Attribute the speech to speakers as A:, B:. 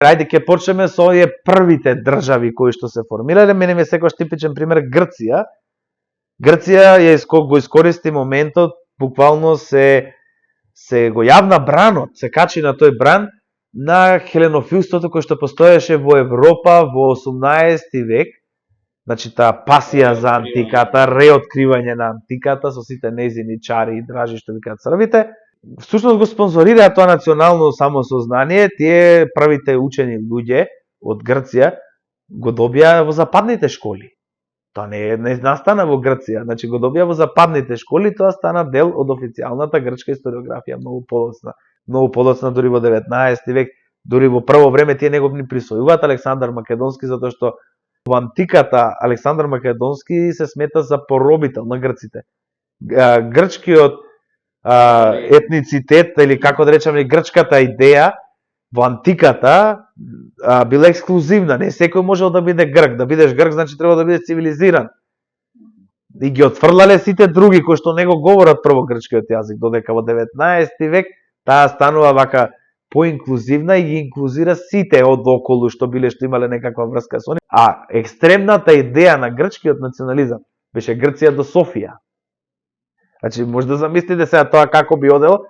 A: Ајде ќе почнеме со овие првите држави кои што се формирале. Мене ми е секогаш типичен пример Грција. Грција го искористи моментот, буквално се го јавна бранот, се качи на тој бран на хеленофилството кој што постоеше во Европа во 18 век. Значи таа пасија за антиката, реоткривање на антиката со сите нејзини чари и дражи што викаат црвите. Всушност го спонзорираа тоа национално самосознание, тие првите учени луѓе од Грција го добија во западните школи. Тоа не настана во Грција, значи го добија во западните школи, тоа стана дел од официјалната грчка историографија, многу подоцна дури во 19 век, дури во прво време тие него ни присвојуваат Александар Македонски затоа што во антиката Александар Македонски се смета за поробител на грците. Грчкиот етницитет, или како да речеме, грчката идеја во антиката била ексклузивна. Не секој можел да биде грк. Да бидеш грк, значи треба да бидеш цивилизиран. И ги отфрлале сите други кои што не го говорат прво грчкиот јазик, додека во 19 век таа станува вака поинклузивна и ги инклузира сите од околу што имале некаква врска со нив. А екстремната идеја на грчкиот национализам беше Грција до Софија. Значи, може да замислите сега тоа како би одело,